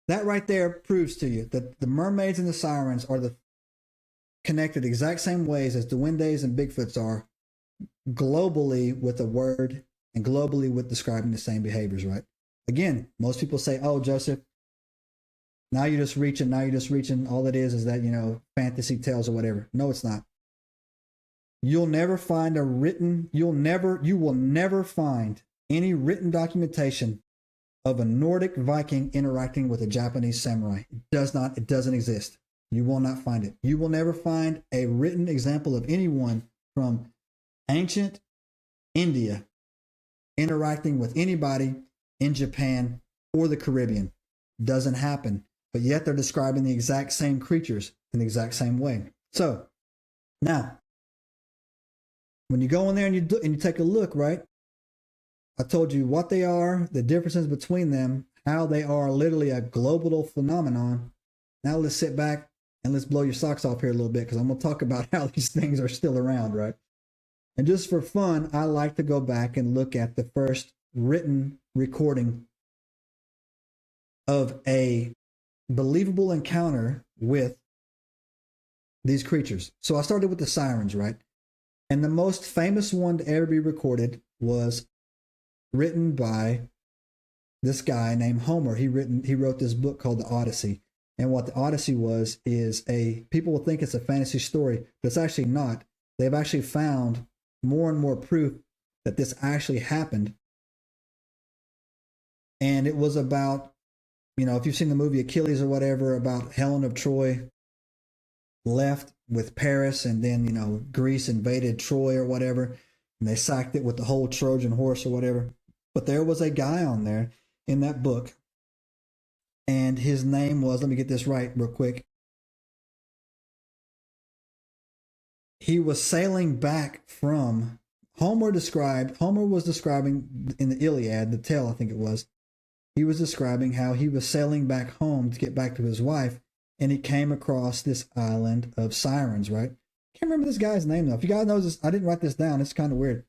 That right there proves to you that the mermaids and the sirens are connected the exact same ways as the Wendays and Bigfoots are globally with a word and globally with describing the same behaviors, right? Again, most people say, oh, Joseph, now you're just reaching. All it is that, fantasy tales or whatever. No, it's not. You will never find any written documentation of a Nordic Viking interacting with a Japanese samurai. It doesn't exist. You will not find it. You will never find a written example of anyone from ancient India interacting with anybody in Japan or the Caribbean. Doesn't happen. But yet they're describing the exact same creatures in the exact same way. So now, when you go in there and you take a look, right? I told you what they are, the differences between them, how they are literally a global phenomenon. Now let's sit back and let's blow your socks off here a little bit, because I'm going to talk about how these things are still around, right? And just for fun, I like to go back and look at the first written recording of a believable encounter with these creatures. So I started with the sirens, right? And the most famous one to ever be recorded was written by this guy named Homer. He wrote this book called the Odyssey. And what the Odyssey is people will think it's a fantasy story, but it's actually not. They've actually found more and more proof that this actually happened. And it was about, if you've seen the movie Achilles or whatever, about Helen of Troy left with Paris, and then, Greece invaded Troy or whatever, and they sacked it with the whole Trojan horse or whatever. But there was a guy on there in that book, and his name was, let me get this right real quick. He was sailing back from, Homer was describing in the Iliad, the tale I think it was, he was describing how he was sailing back home to get back to his wife, and he came across this island of sirens, right? Can't remember this guy's name though. If you guys know this, I didn't write this down. It's kind of weird.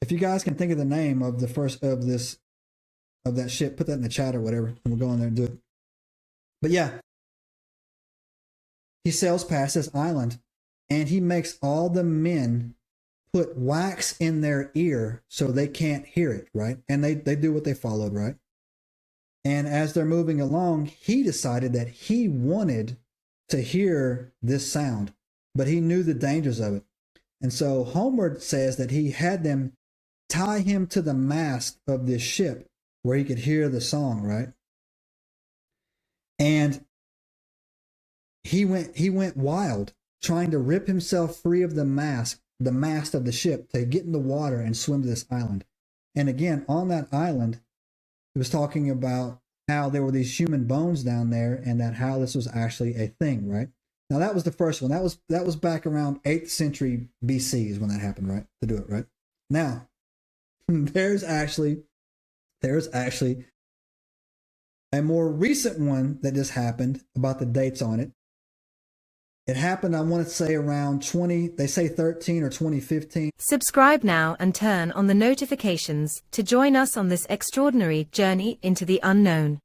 If you guys can think of the name of the first of that ship, put that in the chat or whatever, and we'll go in there and do it. But yeah, he sails past this island, and he makes all the men put wax in their ear so they can't hear it, right? And they do what they followed, right? And as they're moving along, he decided that he wanted to hear this sound, but he knew the dangers of it. And so Homer says that he had them tie him to the mast of this ship where he could hear the song, right? And he went wild, trying to rip himself free of the mast of the ship to get in the water and swim to this island. And again, on that island, he was talking about how there were these human bones down there, and that how this was actually a thing, right? Now that was the first one. That was back around 8th century BC is when that happened, right? To do it, right? Now, there's actually a more recent one that just happened, about the dates on it. It happened, I want to say around 2013 or 2015. Subscribe now and turn on the notifications to join us on this extraordinary journey into the unknown.